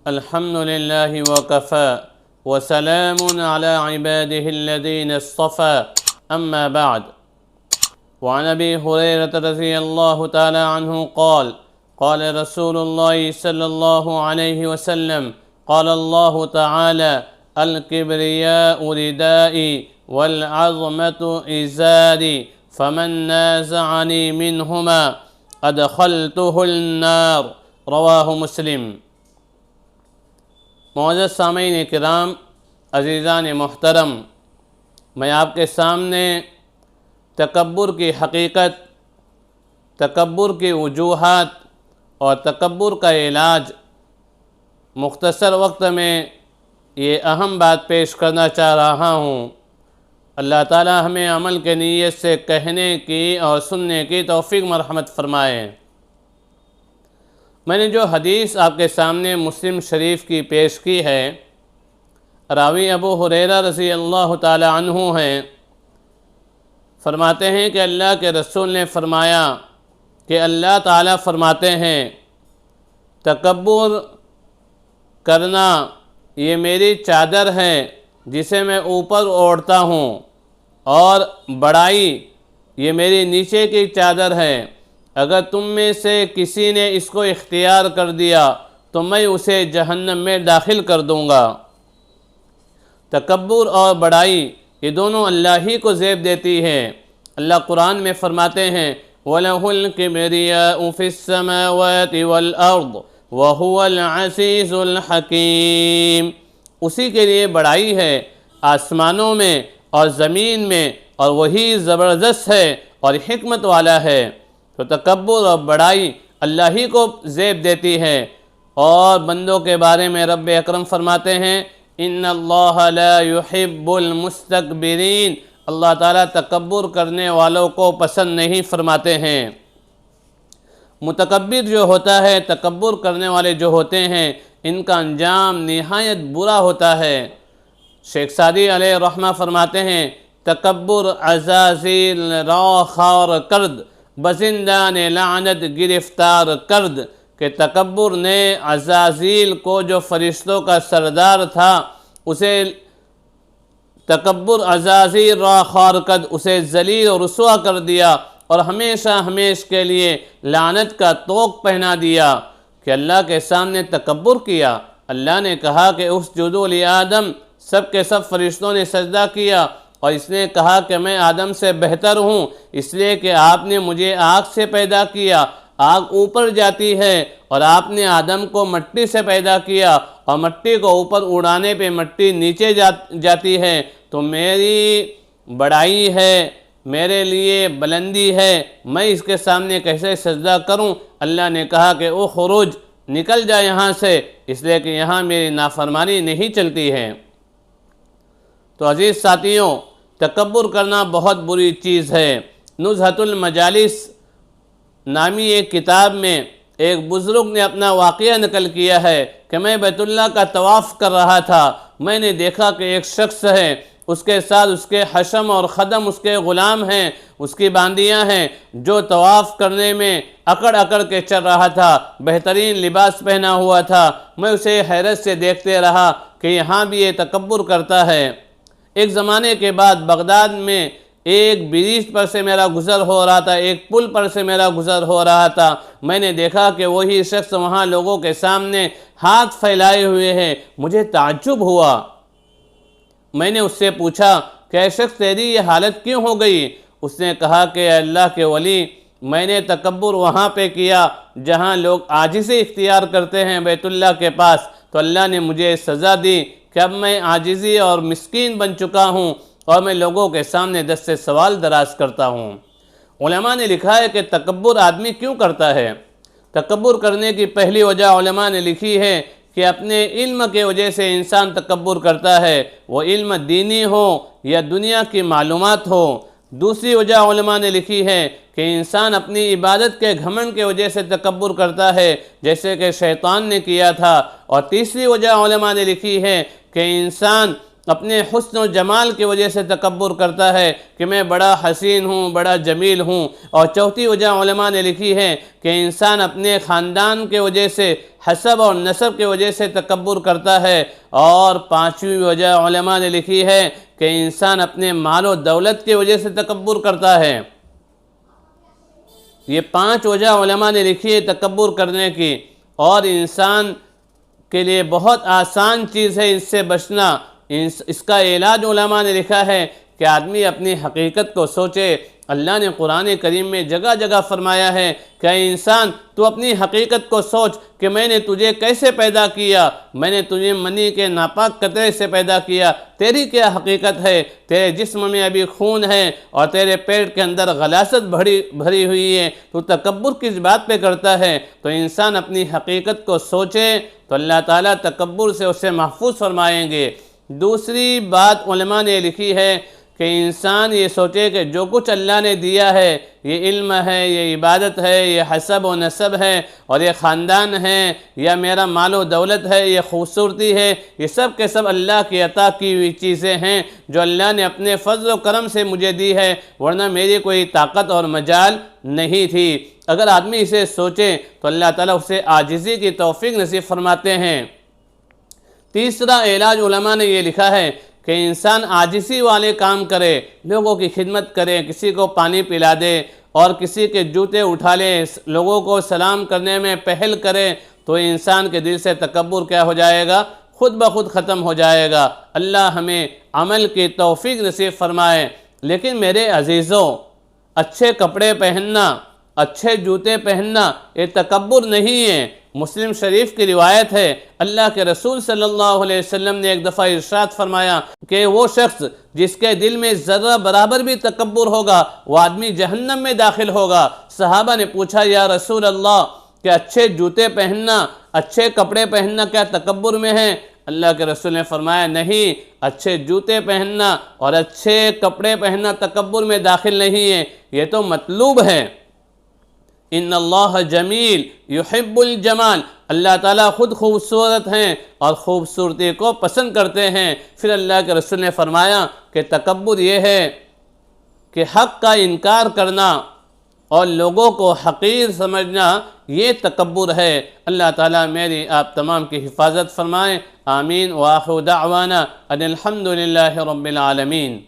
الحمد لله وكفى وسلام على عباده الذين اصطفى أما بعد. وعن أبي هريرة رضي الله تعالى عنه قال قال رسول الله صلى الله عليه وسلم قال الله تعالى الكبرياء ردائي والعظمة إزاري فمن نازعني منهما أدخلته النار. رواہ مسلم. معزز سامعین کرام، عزیزان محترم، میں آپ کے سامنے تکبر کی حقیقت، تکبر کی وجوہات اور تکبر کا علاج مختصر وقت میں یہ اہم بات پیش کرنا چاہ رہا ہوں. اللہ تعالی ہمیں عمل کے نیت سے کہنے کی اور سننے کی توفیق مرحمت فرمائے. میں نے جو حدیث آپ کے سامنے مسلم شریف کی پیش کی ہے، راوی ابو ہریرہ رضی اللہ تعالی عنہ ہیں. فرماتے ہیں کہ اللہ کے رسول نے فرمایا کہ اللہ تعالی فرماتے ہیں تکبر کرنا یہ میری چادر ہے جسے میں اوپر اوڑھتا ہوں، اور بڑائی یہ میری نیچے کی چادر ہے. اگر تم میں سے کسی نے اس کو اختیار کر دیا تو میں اسے جہنم میں داخل کر دوں گا. تکبر اور بڑائی یہ دونوں اللہ ہی کو زیب دیتی ہے. اللہ قرآن میں فرماتے ہیں وَلَهُ الْكِبْرِيَاءُ فِي السَّمَاوَاتِ وَالْأَرْضِ وَهُوَ الْعَزِيزُ الْحَكِيمُ. اسی کے لیے بڑائی ہے آسمانوں میں اور زمین میں، اور وہی زبردست ہے اور حکمت والا ہے. تو تکبر اور بڑائی اللہ ہی کو زیب دیتی ہے. اور بندوں کے بارے میں رب اکرم فرماتے ہیں ان اللہ لا يحب المستکبرین. اللہ تعالیٰ تکبر کرنے والوں کو پسند نہیں فرماتے ہیں. متکبر جو ہوتا ہے، تکبر کرنے والے جو ہوتے ہیں، ان کا انجام نہایت برا ہوتا ہے. شیخ سعدی علیہ رحمہ فرماتے ہیں تکبر عزازیل را خار کرد بزندان لعنت گرفتار کرد، کہ تکبر نے عزازیل کو جو فرشتوں کا سردار تھا اسے تکبر عزازیل را خار کرد، اسے ذلیل اور رسوا کر دیا اور ہمیشہ ہمیشہ کے لیے لعنت کا طوق پہنا دیا. کہ اللہ کے سامنے تکبر کیا. اللہ نے کہا کہ اسجدوا لآدم، سب کے سب فرشتوں نے سجدہ کیا، اور اس نے کہا کہ میں آدم سے بہتر ہوں اس لیے کہ آپ نے مجھے آگ سے پیدا کیا. آگ اوپر جاتی ہے اور آپ نے آدم کو مٹی سے پیدا کیا، اور مٹی کو اوپر اڑانے پہ مٹی نیچے جاتی ہے. تو میری بڑائی ہے، میرے لیے بلندی ہے، میں اس کے سامنے کیسے سجدہ کروں؟ اللہ نے کہا کہ اخرج، نکل جا یہاں سے، اس لیے کہ یہاں میری نافرمانی نہیں چلتی ہے. تو عزیز ساتھیوں، تکبر کرنا بہت بری چیز ہے. نزہۃ المجالس نامی ایک کتاب میں ایک بزرگ نے اپنا واقعہ نقل کیا ہے کہ میں بیت اللہ کا طواف کر رہا تھا. میں نے دیکھا کہ ایک شخص ہے، اس کے ساتھ اس کے حشم اور خدم، اس کے غلام ہیں، اس کی باندیاں ہیں، جو طواف کرنے میں اکڑ اکڑ کے چل رہا تھا، بہترین لباس پہنا ہوا تھا. میں اسے حیرت سے دیکھتے رہا کہ یہاں بھی یہ تکبر کرتا ہے. ایک زمانے کے بعد بغداد میں ایک برج پر سے میرا گزر ہو رہا تھا، ایک پل پر سے میرا گزر ہو رہا تھا. میں نے دیکھا کہ وہی شخص وہاں لوگوں کے سامنے ہاتھ پھیلائے ہوئے ہیں. مجھے تعجب ہوا. میں نے اس سے پوچھا کہ اے شخص تیری یہ حالت کیوں ہو گئی؟ اس نے کہا کہ اللہ کے ولی، میں نے تکبر وہاں پہ کیا جہاں لوگ عاجزی اختیار کرتے ہیں بیت اللہ کے پاس، تو اللہ نے مجھے سزا دی کہ اب میں عاجزی اور مسکین بن چکا ہوں اور میں لوگوں کے سامنے دست سوال دراز کرتا ہوں. علماء نے لکھا ہے کہ تکبر آدمی کیوں کرتا ہے. تکبر کرنے کی پہلی وجہ علماء نے لکھی ہے کہ اپنے علم کے وجہ سے انسان تکبر کرتا ہے، وہ علم دینی ہو یا دنیا کی معلومات ہو. دوسری وجہ علماء نے لکھی ہے کہ انسان اپنی عبادت کے گھمنڈ کے وجہ سے تکبر کرتا ہے، جیسے کہ شیطان نے کیا تھا. اور تیسری وجہ علماء نے لکھی ہے کہ انسان اپنے حسن و جمال کی وجہ سے تکبر کرتا ہے کہ میں بڑا حسین ہوں، بڑا جمیل ہوں۔ اور چوتھی وجہ علماء نے لکھی ہے کہ انسان اپنے خاندان کے وجہ سے، حسب اور نسب کی وجہ سے تکبر کرتا ہے۔ اور پانچویں وجہ علماء نے لکھی ہے کہ انسان اپنے مال و دولت کی وجہ سے تکبر کرتا ہے۔ یہ 5 وجہ علماء نے لکھی ہے تکبر کرنے کی، اور انسان کے لیے بہت آسان چیز ہے اس سے بچنا۔ اس کا علاج علماء نے لکھا ہے کہ آدمی اپنی حقیقت کو سوچے۔ اللہ نے قرآن کریم میں جگہ جگہ فرمایا ہے کہ اے انسان تو اپنی حقیقت کو سوچ کہ میں نے تجھے کیسے پیدا کیا، میں نے تجھے منی کے ناپاک قطرے سے پیدا کیا، تیری کیا حقیقت ہے، تیرے جسم میں ابھی خون ہے اور تیرے پیٹ کے اندر غلاظت بھری ہوئی ہے، تو تکبر کس بات پہ کرتا ہے؟ تو انسان اپنی حقیقت کو سوچے تو اللہ تعالیٰ تکبر سے اسے محفوظ فرمائیں گے۔ دوسری بات علماء نے لکھی ہے کہ انسان یہ سوچے کہ جو کچھ اللہ نے دیا ہے، یہ علم ہے، یہ عبادت ہے، یہ حسب و نسب ہے، اور یہ خاندان ہے، یا میرا مال و دولت ہے، یہ خوبصورتی ہے، یہ سب کے سب اللہ کی عطا کی ہوئی چیزیں ہیں جو اللہ نے اپنے فضل و کرم سے مجھے دی ہے، ورنہ میری کوئی طاقت اور مجال نہیں تھی۔ اگر آدمی اسے سوچے تو اللہ تعالیٰ اسے عاجزی کی توفیق نصیب فرماتے ہیں۔ تیسرا علاج علماء نے یہ لکھا ہے کہ انسان عاجزی والے کام کرے، لوگوں کی خدمت کرے، کسی کو پانی پلا دے اور کسی کے جوتے اٹھا لے، لوگوں کو سلام کرنے میں پہل کرے، تو انسان کے دل سے تکبر کیا ہو جائے گا؟ خود بخود ختم ہو جائے گا۔ اللہ ہمیں عمل کی توفیق نصیب فرمائے۔ لیکن میرے عزیزوں، اچھے کپڑے پہننا، اچھے جوتے پہننا یہ تکبر نہیں ہے۔ مسلم شریف کی روایت ہے، اللہ کے رسول صلی اللہ علیہ وسلم نے ایک دفعہ ارشاد فرمایا کہ وہ شخص جس کے دل میں ذرہ برابر بھی تکبر ہوگا، وہ آدمی جہنم میں داخل ہوگا۔ صحابہ نے پوچھا یا رسول اللہ کہ اچھے جوتے پہننا، اچھے کپڑے پہننا کیا تکبر میں ہے؟ اللہ کے رسول نے فرمایا نہیں، اچھے جوتے پہننا اور اچھے کپڑے پہننا تکبر میں داخل نہیں ہے، یہ تو مطلوب ہے۔ ان اللہ جمیل یحب الجمال، اللہ تعالیٰ خود خوبصورت ہیں اور خوبصورتی کو پسند کرتے ہیں۔ پھر اللہ کے رسول نے فرمایا کہ تکبر یہ ہے کہ حق کا انکار کرنا اور لوگوں کو حقیر سمجھنا، یہ تکبر ہے۔ اللہ تعالیٰ میری آپ تمام کی حفاظت فرمائے، آمین۔ وآخر دعوانا ان الحمد للہ رب العالمین۔